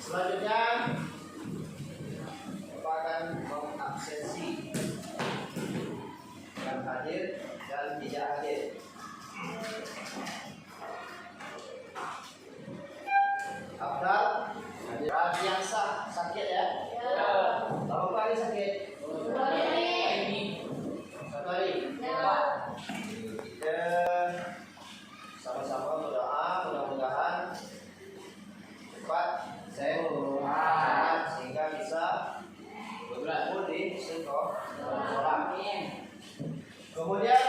Selanjutnya Bapak akan mengabsensi yang hadir dan tidak hadir. Abdal, Radiansa sakit ya? Ya. Berapa hari sakit? 2 hari. 1 hari? Ya. Kita sama-sama berdoa mudah-mudahan cepat sehat sehingga bisa berkumpul di sekolah. Kemudian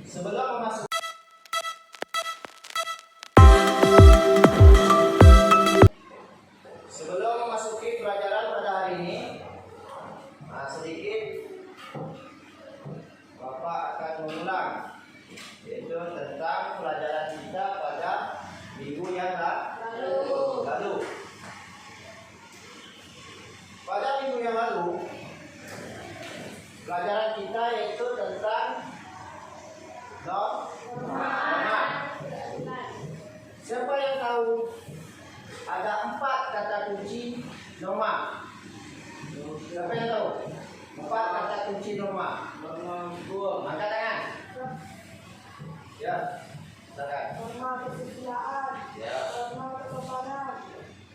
sebelum memasuki pelajaran pada hari ini, sedikit Bapak akan mengulang, yaitu tentang pelajaran kita pada minggu yang lalu. Pada minggu yang lalu, pelajaran kita yaitu tentang norma. Siapa yang tahu ada 4 kata kunci norma? Siapa yang tahu? 4 kata kunci norma. Angkat tangan. Ya, silakan. Norma kesusilaan, Ya. norma kesopanan,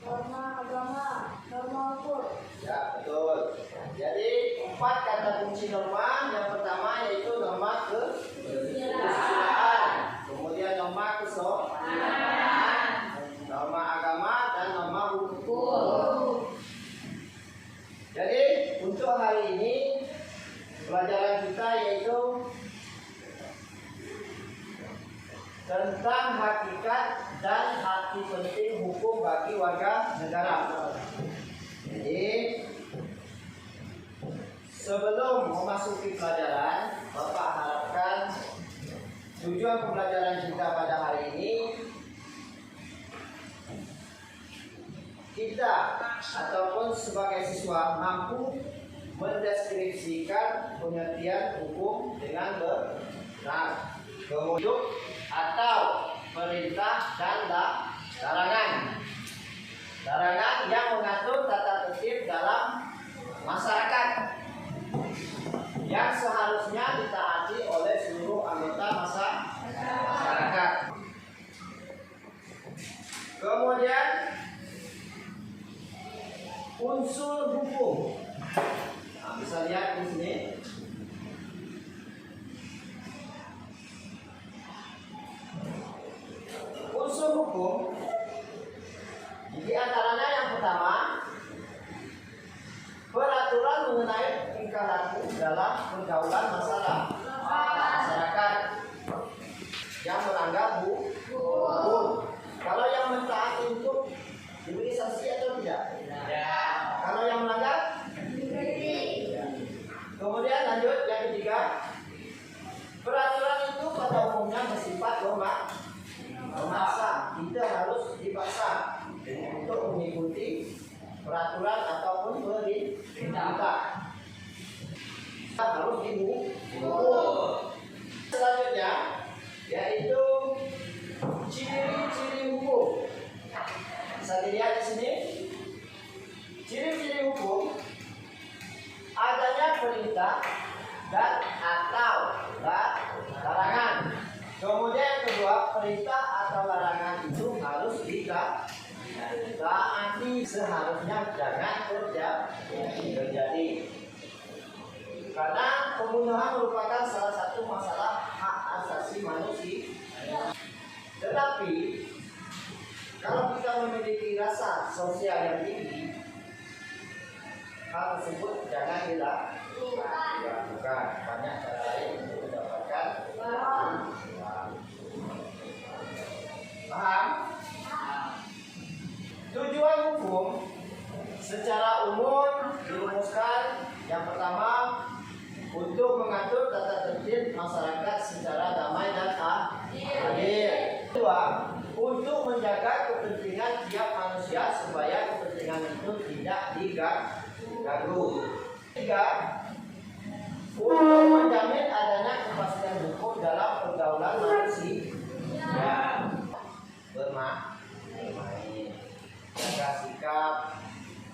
norma agama, norma ukur. Ya, betul. Jadi 4 kata kunci norma. Yang pertama yaitu norma kesusilaan, kemudian norma kesopanan, norma agama, dan norma hukum. Jadi untuk hari ini pelajaran kita yaitu tentang hakikat dan arti penting hukum bagi warga negara. Jadi sebelum memasuki pelajaran, Bapak harapkan tujuan pembelajaran kita pada hari ini kita ataupun sebagai siswa mampu mendeskripsikan pengertian hukum dengan benar, kemudian atau perintah dan larangan. Larangan yang mengatur tata tertib dalam masyarakat yang seharusnya ditaati oleh seluruh anggota masyarakat. Kemudian unsur hukum. Bisa lihat di sini. Unsur hukum di antaranya yang pertama, peraturan mengenai tingkah laku dalam pergaulan masyarakat yang melanggar hukum. Kalau yang mentaati untuk diberi sanksi atau tidak? Kalau yang melanggar? Kemudian lanjut yang ketiga, peraturan itu pada umumnya bersifat memaksa, tidak harus dipaksa untuk mengikuti peraturan ataupun perintah. Harus dihukum. Selanjutnya yaitu ciri-ciri hukum. Bisa dilihat di sini. Ciri-ciri hukum adanya perintah dan atau larangan. Kemudian yang kedua, perintah atau larangan itu harus ditaati, seharusnya jangan terjadi. Karena pembunuhan merupakan salah satu masalah hak asasi manusia. Tetapi kalau kita memiliki rasa sosial yang tinggi, hal tersebut jangan dilakukan. Banyak cara lain untuk mendapatkan uang. Paham? Tujuan hukum secara umum dirumuskan yang pertama untuk mengatur tata tertib masyarakat secara damai dan adil. Kedua, untuk menjaga kepentingan tiap manusia supaya kepentingan itu tidak diganggu. Tiga, untuk menjamin adanya kepastian hukum dalam pergaulan manusia. menjaga sikap,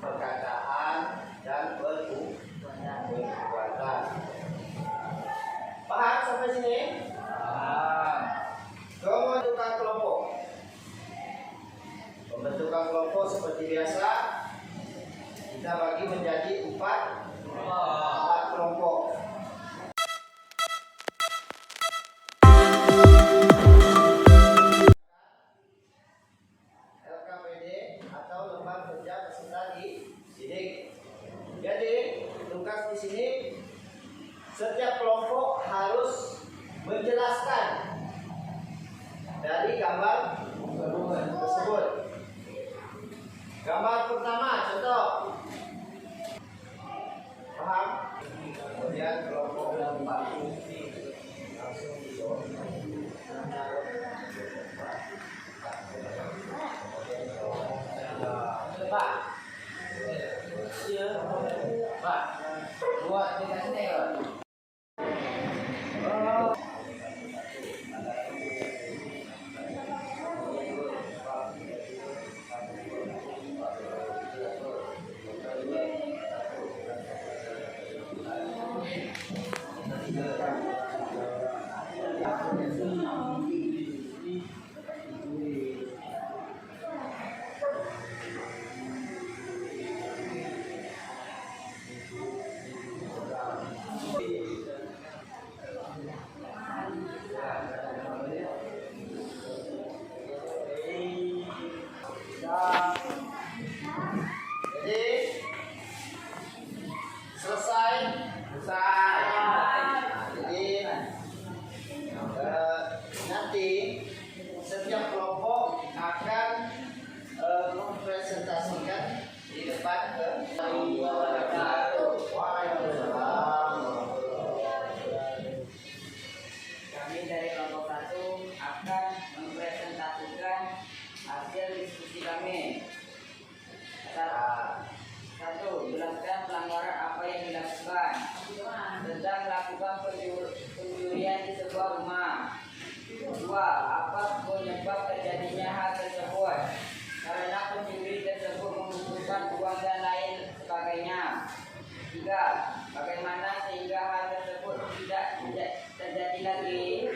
perkataan, dan perbuatan. Paham sampai sini? Paham. Pembentukan kelompok. Pembentukan kelompok seperti biasa kita bagi menjadi empat kelompok. LKPD atau lembar kerja peserta didik. Jadi tugas di sini setiap kelompok harus menjelaskan dari gambar tersebut. Gambar pertama contoh. Paham? Kemudian kelompok keempat langsung dijawab. Pak, Pak, buat kita sini ya. Jadi selesai. Jadi nanti setiap kelompok akan mempresentasikan di depan ke Kami dari kelompok 1 akan mempresentasikan hasil diskusi kami. Satu, jelaskan pelanggaran apa yang dilakukan tentang melakukan pencurian di sebuah rumah. Dua, apa penyebab terjadinya hal tersebut? Karena pencuri tersebut membutuhkan uang dan lain sebagainya. Tiga, bagaimana sehingga hal tersebut tidak terjadi lagi?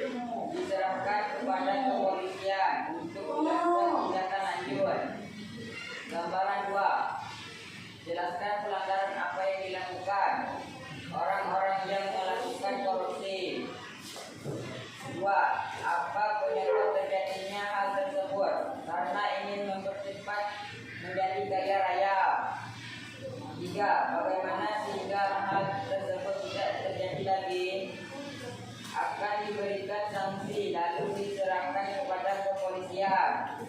Diserahkan kepada kepolisian untuk dilakukan tindakan lanjut. Gambaran 2, jelaskan pelanggaran apa yang dilakukan orang-orang yang melakukan korupsi. 2, apa penyebab terjadinya hal tersebut? Karena ingin mempercepat menjadi kaya raya. 3, bagaimana sehingga hal tersebut tidak terjadi lagi? Akan diberikan sanksi lalu diserahkan kepada kepolisian.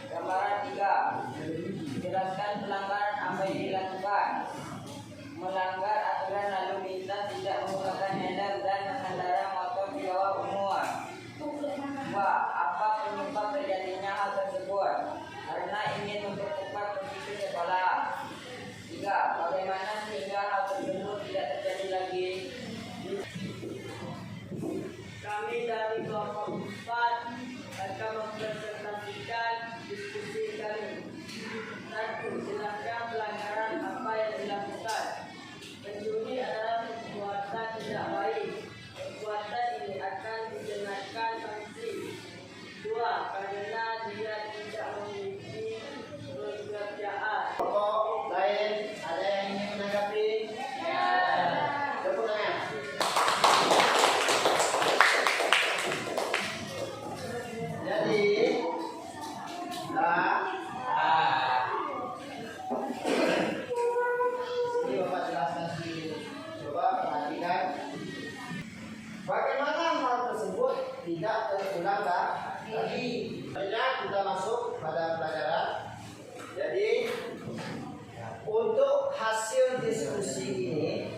Gambaran 3, jelaskan pelanggaran apa yang dilakukan. Melanggar aturan lalu lintas, tidak menggunakan helm dan mengendarai motor di bawah umur. 2, apa penyebab terjadinya hal tersebut? Karena ingin mempercepat pergi ke sekolah. 3, bagaimana sehingga hal tersebut tidak terjadi lagi? Kami dari kelompok 4 akan mempresentasikan diskusi kami. 1. Jelaskan pelanggaran apa yang dilakukan. Pencuri adalah perbuatan tidak baik. Perbuatan ini akan dikenakan sanksi. 2. Karena dia tidak memiliki pekerjaan. Kelompok lain ada yang ingin menanggapi? Tepuk tangan. Jadi ini Bapak jelaskan sedikit. Coba perhatikan bagaimana hal tersebut tidak terulang lagi. Akhirnya kita masuk pada pelajaran. Jadi untuk hasil diskusi ini,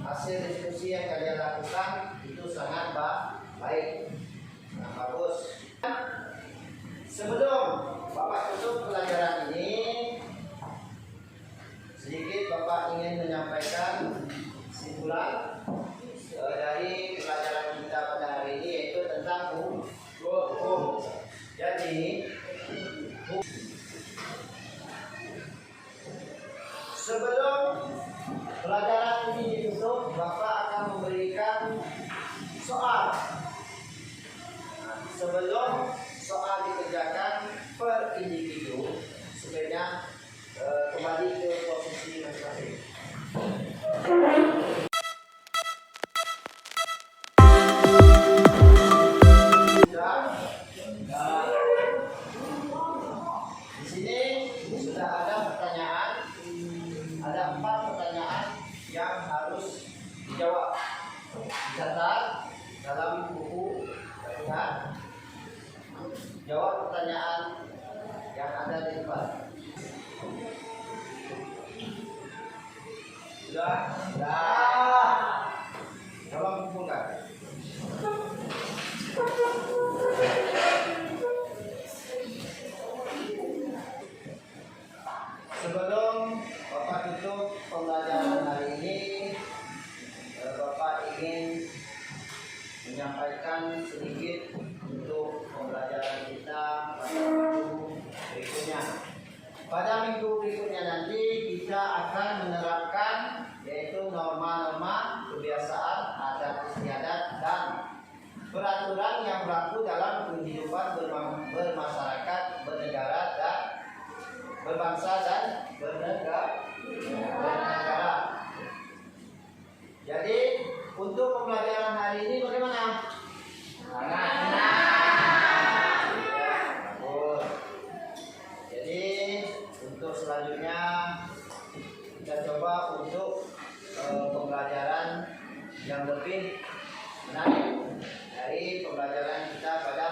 hasil diskusi yang kalian lakukan itu sangat baik, bagus. Sebelum Bapak tutup pelajaran ini, sedikit Bapak ingin menyampaikan kesimpulan dari pelajaran kita pada hari ini, yaitu tentang hukum. Jadi sebelum soal dikerjakan per individu, sebenarnya kembali ke posisi masing-masing. Di sini sudah ada pertanyaan, ada 4 pertanyaan yang harus dijawab. Dicatat dalam buku latihan. Jawab pertanyaan yang ada di depan. Sudah? Sudah. Tolong kumpulkan. Sebelum Bapak tutup pembelajaran hari ini, Bapak ingin menyampaikan sedikit untuk pembelajaran kita pada minggu berikutnya. Pada minggu berikutnya nanti kita akan menerapkan yaitu norma-norma kebiasaan, adat istiadat dan peraturan yang berlaku dalam kehidupan bermasyarakat, bernegara dan berbangsa dan bernegara. Jadi untuk pembelajaran hari ini bagaimana? Bagus. Jadi untuk selanjutnya kita coba untuk pembelajaran yang lebih menarik dari pembelajaran kita pada